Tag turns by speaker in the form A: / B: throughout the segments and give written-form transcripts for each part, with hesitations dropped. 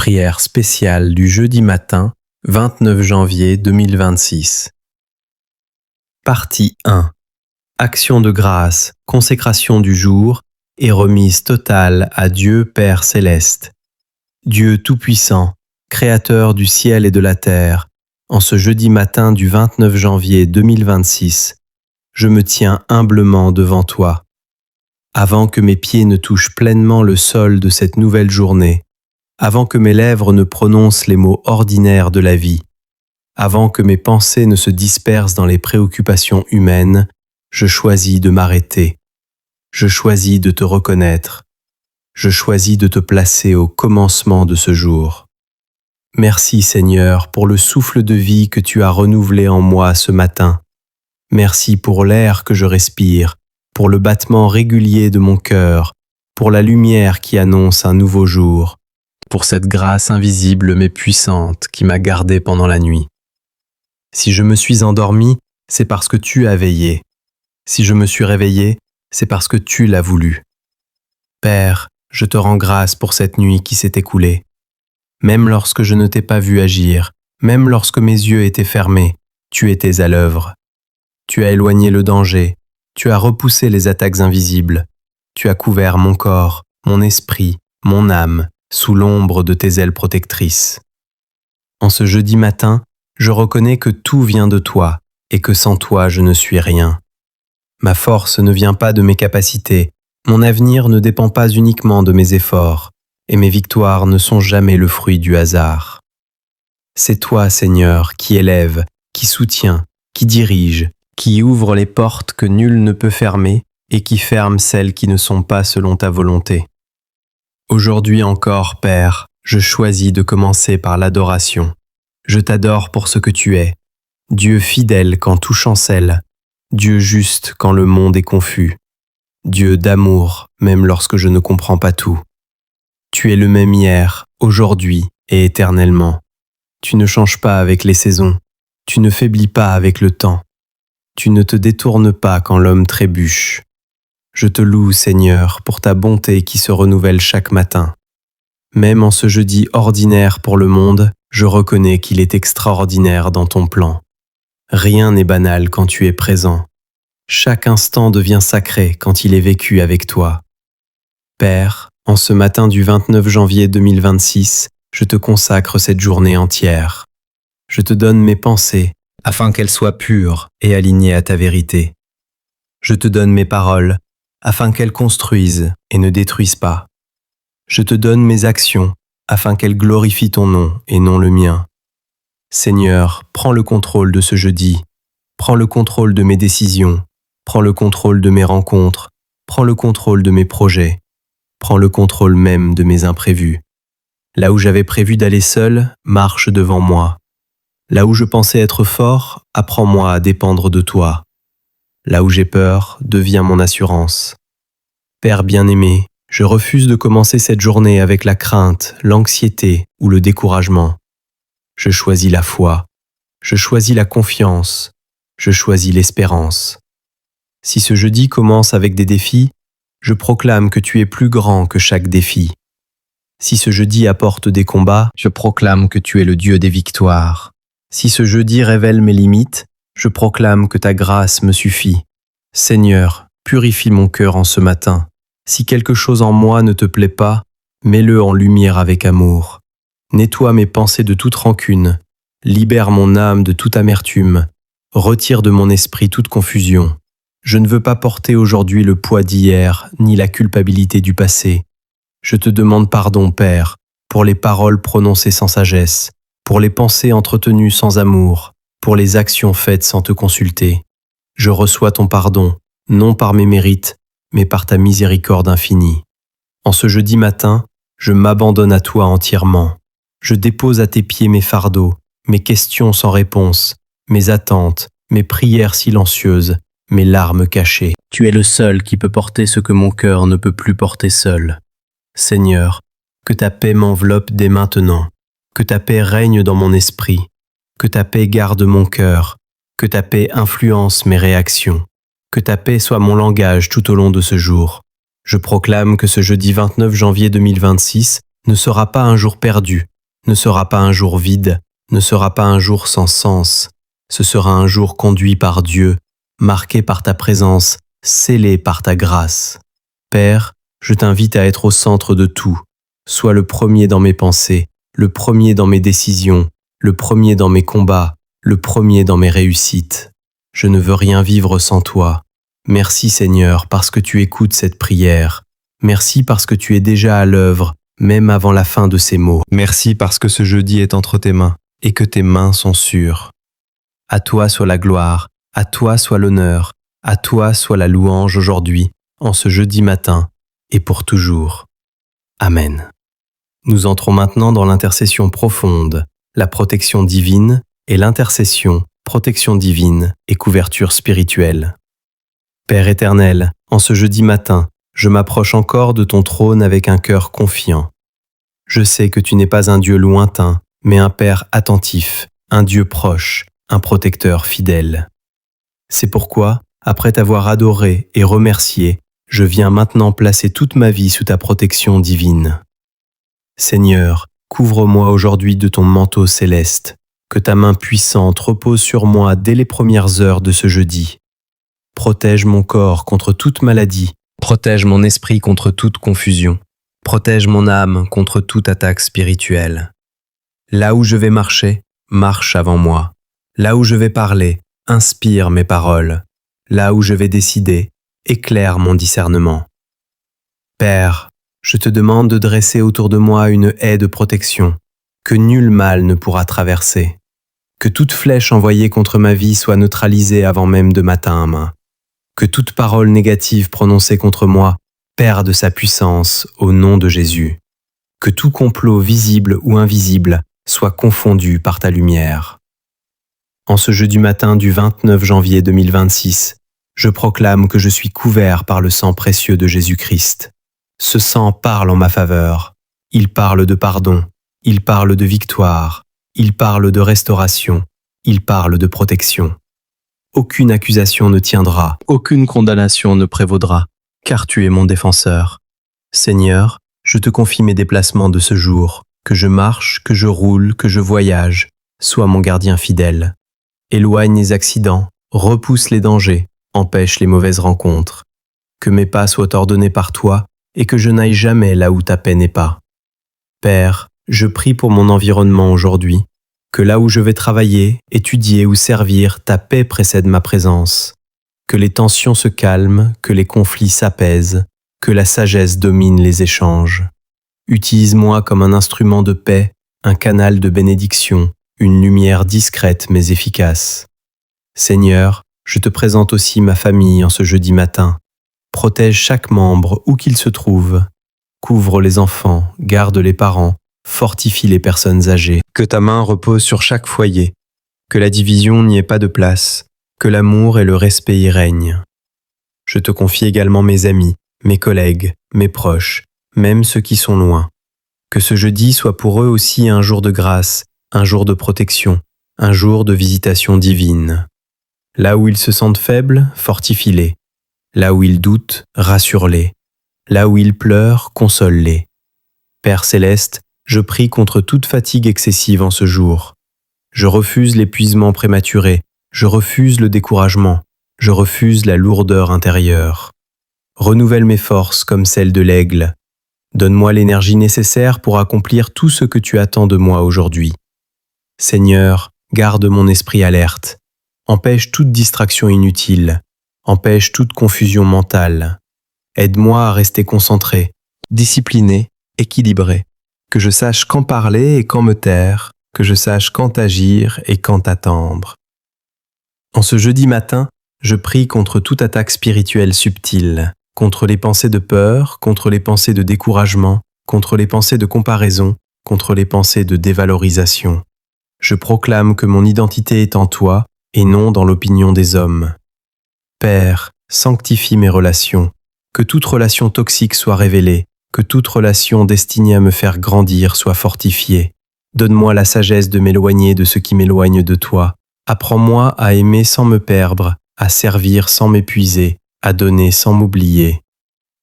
A: Prière spéciale du jeudi matin, 29 janvier 2026. Partie 1. Action de grâce, consécration du jour et remise totale à Dieu Père Céleste. Dieu Tout-Puissant, Créateur du ciel et de la terre, en ce jeudi matin du 29 janvier 2026, je me tiens humblement devant toi. Avant que mes pieds ne touchent pleinement le sol de cette nouvelle journée, avant que mes lèvres ne prononcent les mots ordinaires de la vie, avant que mes pensées ne se dispersent dans les préoccupations humaines, je choisis de m'arrêter. Je choisis de te reconnaître. Je choisis de te placer au commencement de ce jour. Merci Seigneur pour le souffle de vie que tu as renouvelé en moi ce matin. Merci pour l'air que je respire, pour le battement régulier de mon cœur, pour la lumière qui annonce un nouveau jour, pour cette grâce invisible mais puissante qui m'a gardé pendant la nuit. Si je me suis endormi, c'est parce que tu as veillé. Si je me suis réveillé, c'est parce que tu l'as voulu. Père, je te rends grâce pour cette nuit qui s'est écoulée. Même lorsque je ne t'ai pas vu agir, même lorsque mes yeux étaient fermés, tu étais à l'œuvre. Tu as éloigné le danger, tu as repoussé les attaques invisibles, tu as couvert mon corps, mon esprit, mon âme, sous l'ombre de tes ailes protectrices. En ce jeudi matin, je reconnais que tout vient de toi et que sans toi je ne suis rien. Ma force ne vient pas de mes capacités, mon avenir ne dépend pas uniquement de mes efforts, et mes victoires ne sont jamais le fruit du hasard. C'est toi, Seigneur, qui élève, qui soutient, qui dirige, qui ouvre les portes que nul ne peut fermer et qui ferme celles qui ne sont pas selon ta volonté. Aujourd'hui encore, Père, je choisis de commencer par l'adoration. Je t'adore pour ce que tu es, Dieu fidèle quand tout chancelle, Dieu juste quand le monde est confus, Dieu d'amour même lorsque je ne comprends pas tout. Tu es le même hier, aujourd'hui et éternellement. Tu ne changes pas avec les saisons, tu ne faiblis pas avec le temps, tu ne te détournes pas quand l'homme trébuche. Je te loue, Seigneur, pour ta bonté qui se renouvelle chaque matin. Même en ce jeudi ordinaire pour le monde, je reconnais qu'il est extraordinaire dans ton plan. Rien n'est banal quand tu es présent. Chaque instant devient sacré quand il est vécu avec toi. Père, en ce matin du 29 janvier 2026, je te consacre cette journée entière. Je te donne mes pensées, afin qu'elles soient pures et alignées à ta vérité. Je te donne mes paroles, afin qu'elles construisent et ne détruisent pas. Je te donne mes actions, afin qu'elles glorifient ton nom et non le mien. Seigneur, prends le contrôle de ce jeudi, prends le contrôle de mes décisions, prends le contrôle de mes rencontres, prends le contrôle de mes projets, prends le contrôle même de mes imprévus. Là où j'avais prévu d'aller seul, marche devant moi. Là où je pensais être fort, apprends-moi à dépendre de toi. Là où j'ai peur, deviens mon assurance. Père bien-aimé, je refuse de commencer cette journée avec la crainte, l'anxiété ou le découragement. Je choisis la foi, je choisis la confiance, je choisis l'espérance. Si ce jeudi commence avec des défis, je proclame que tu es plus grand que chaque défi. Si ce jeudi apporte des combats, je proclame que tu es le Dieu des victoires. Si ce jeudi révèle mes limites, je proclame que ta grâce me suffit. Seigneur, purifie mon cœur en ce matin. Si quelque chose en moi ne te plaît pas, mets-le en lumière avec amour. Nettoie mes pensées de toute rancune. Libère mon âme de toute amertume. Retire de mon esprit toute confusion. Je ne veux pas porter aujourd'hui le poids d'hier, ni la culpabilité du passé. Je te demande pardon, Père, pour les paroles prononcées sans sagesse, pour les pensées entretenues sans amour, pour les actions faites sans te consulter. Je reçois ton pardon, non par mes mérites, mais par ta miséricorde infinie. En ce jeudi matin, je m'abandonne à toi entièrement. Je dépose à tes pieds mes fardeaux, mes questions sans réponse, mes attentes, mes prières silencieuses, mes larmes cachées. Tu es le seul qui peut porter ce que mon cœur ne peut plus porter seul. Seigneur, que ta paix m'enveloppe dès maintenant, que ta paix règne dans mon esprit, que ta paix garde mon cœur, que ta paix influence mes réactions, que ta paix soit mon langage tout au long de ce jour. Je proclame que ce jeudi 29 janvier 2026 ne sera pas un jour perdu, ne sera pas un jour vide, ne sera pas un jour sans sens. Ce sera un jour conduit par Dieu, marqué par ta présence, scellé par ta grâce. Père, je t'invite à être au centre de tout. Sois le premier dans mes pensées, le premier dans mes décisions, le premier dans mes combats, le premier dans mes réussites. Je ne veux rien vivre sans toi. Merci Seigneur parce que tu écoutes cette prière. Merci parce que tu es déjà à l'œuvre, même avant la fin de ces mots. Merci parce que ce jeudi est entre tes mains et que tes mains sont sûres. À toi soit la gloire, à toi soit l'honneur, à toi soit la louange aujourd'hui, en ce jeudi matin et pour toujours. Amen. Nous entrons maintenant dans l'intercession profonde, la protection divine et l'intercession, protection divine et couverture spirituelle. Père éternel, en ce jeudi matin, je m'approche encore de ton trône avec un cœur confiant. Je sais que tu n'es pas un Dieu lointain, mais un Père attentif, un Dieu proche, un protecteur fidèle. C'est pourquoi, après t'avoir adoré et remercié, je viens maintenant placer toute ma vie sous ta protection divine. Seigneur, couvre-moi aujourd'hui de ton manteau céleste, que ta main puissante repose sur moi dès les premières heures de ce jeudi. Protège mon corps contre toute maladie, protège mon esprit contre toute confusion, protège mon âme contre toute attaque spirituelle. Là où je vais marcher, marche avant moi. Là où je vais parler, inspire mes paroles. Là où je vais décider, éclaire mon discernement. Père, je te demande de dresser autour de moi une haie de protection, que nul mal ne pourra traverser. Que toute flèche envoyée contre ma vie soit neutralisée avant même de m'atteindre. Que toute parole négative prononcée contre moi perde sa puissance au nom de Jésus. Que tout complot visible ou invisible soit confondu par ta lumière. En ce jeudi matin du 29 janvier 2026, je proclame que je suis couvert par le sang précieux de Jésus-Christ. Ce sang parle en ma faveur. Il parle de pardon. Il parle de victoire. Il parle de restauration. Il parle de protection. Aucune accusation ne tiendra. Aucune condamnation ne prévaudra, car tu es mon défenseur. Seigneur, je te confie mes déplacements de ce jour. Que je marche, que je roule, que je voyage. Sois mon gardien fidèle. Éloigne les accidents, repousse les dangers, empêche les mauvaises rencontres. Que mes pas soient ordonnés par toi et que je n'aille jamais là où ta paix n'est pas. Père, je prie pour mon environnement aujourd'hui, que là où je vais travailler, étudier ou servir, ta paix précède ma présence. Que les tensions se calment, que les conflits s'apaisent, que la sagesse domine les échanges. Utilise-moi comme un instrument de paix, un canal de bénédiction, une lumière discrète mais efficace. Seigneur, je te présente aussi ma famille en ce jeudi matin. Protège chaque membre où qu'il se trouve. Couvre les enfants, garde les parents, fortifie les personnes âgées. Que ta main repose sur chaque foyer. Que la division n'y ait pas de place. Que l'amour et le respect y règnent. Je te confie également mes amis, mes collègues, mes proches, même ceux qui sont loin. Que ce jeudi soit pour eux aussi un jour de grâce, un jour de protection, un jour de visitation divine. Là où ils se sentent faibles, fortifie-les. Là où ils doutent, rassure-les. Là où ils pleurent, console-les. Père céleste, je prie contre toute fatigue excessive en ce jour. Je refuse l'épuisement prématuré, je refuse le découragement, je refuse la lourdeur intérieure. Renouvelle mes forces comme celles de l'aigle. Donne-moi l'énergie nécessaire pour accomplir tout ce que tu attends de moi aujourd'hui. Seigneur, garde mon esprit alerte. Empêche toute distraction inutile. Empêche toute confusion mentale. Aide-moi à rester concentré, discipliné, équilibré. Que je sache quand parler et quand me taire. Que je sache quand agir et quand attendre. En ce jeudi matin, je prie contre toute attaque spirituelle subtile, contre les pensées de peur, contre les pensées de découragement, contre les pensées de comparaison, contre les pensées de dévalorisation. Je proclame que mon identité est en toi et non dans l'opinion des hommes. Père, sanctifie mes relations, que toute relation toxique soit révélée, que toute relation destinée à me faire grandir soit fortifiée. Donne-moi la sagesse de m'éloigner de ce qui m'éloigne de toi. Apprends-moi à aimer sans me perdre, à servir sans m'épuiser, à donner sans m'oublier.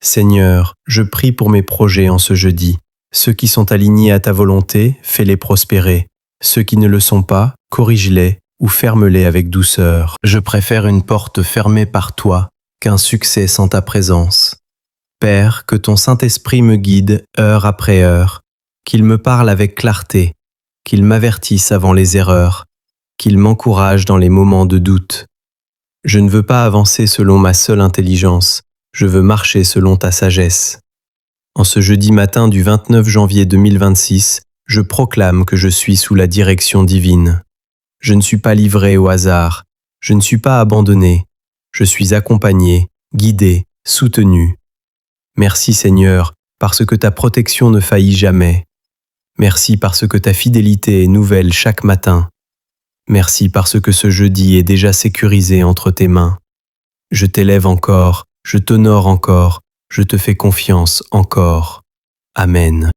A: Seigneur, je prie pour mes projets en ce jeudi. Ceux qui sont alignés à ta volonté, fais-les prospérer. Ceux qui ne le sont pas, corrige-les ou ferme-les avec douceur. Je préfère une porte fermée par toi qu'un succès sans ta présence. Père, que ton Saint-Esprit me guide heure après heure, qu'il me parle avec clarté, qu'il m'avertisse avant les erreurs, qu'il m'encourage dans les moments de doute. Je ne veux pas avancer selon ma seule intelligence, je veux marcher selon ta sagesse. En ce jeudi matin du 29 janvier 2026, je proclame que je suis sous la direction divine. Je ne suis pas livré au hasard, je ne suis pas abandonné, je suis accompagné, guidé, soutenu. Merci Seigneur, parce que ta protection ne faillit jamais. Merci parce que ta fidélité est nouvelle chaque matin. Merci parce que ce jeudi est déjà sécurisé entre tes mains. Je t'élève encore, je t'honore encore, je te fais confiance encore. Amen.